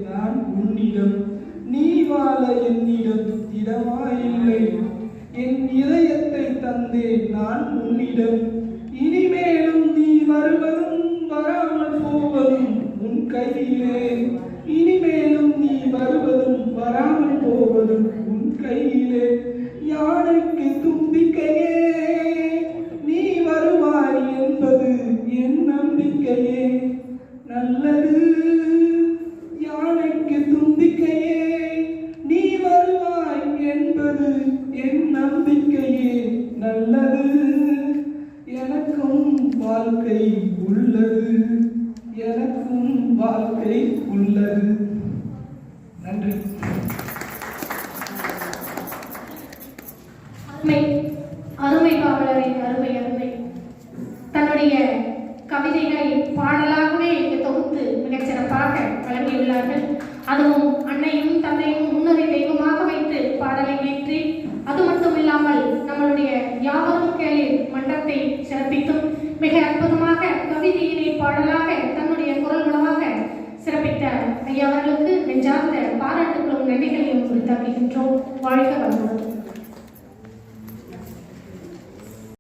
நான் உன்னிடம், நீ வாழ என்னிடம் இடமாயில்லை. என் இதயத்தை தந்தேன் நான் உன்னிடம். இனிமேலும் நீ வருவதும் வராமல் போவதும் உன் கையிலே. இனிமேலும் நீ வருவதும் வராமல் போவதும் உன் கையிலே. யானைக்கு தும்பிக்கையே நீ வருவாய் என்பது என் நம்பிக்கையே. நல்லது யானைக்கு தும்பிக்கையே நீ வருவாய் என்பது என் நம்பிக்கையே. நல்லது எனக்கும் வாழ்க்கை உள்ளது, எனக்கும் வாழ்க்கை உள்ளது. நன்றி. அருமை பாவலரின் அருமை அருமை. தன்னுடைய கவிதைகளை பாடலாகவே தொகுத்து மிகச்சிறப்பாக வழங்கியுள்ளார்கள். அதுவும் அன்னையும் தந்தையும் முன்னுரை தெய்வமாக வைத்து பாடலை ஏற்றி, அது மட்டும் இல்லாமல் நம்மளுடைய யாவரும் கேளிர் மன்றத்தை சிறப்பித்தும் மிக அற்புதமாக கவிதையினை பாடலாக தன்னுடைய குரல் மூலமாக சிறப்பித்த ஐயா அவர்களுக்கு நெஞ்சார்ந்த பாராட்டுகளும் நன்றிகளையும் உரித்தாக்குகின்றோம். வாழ்க வளமுடன்.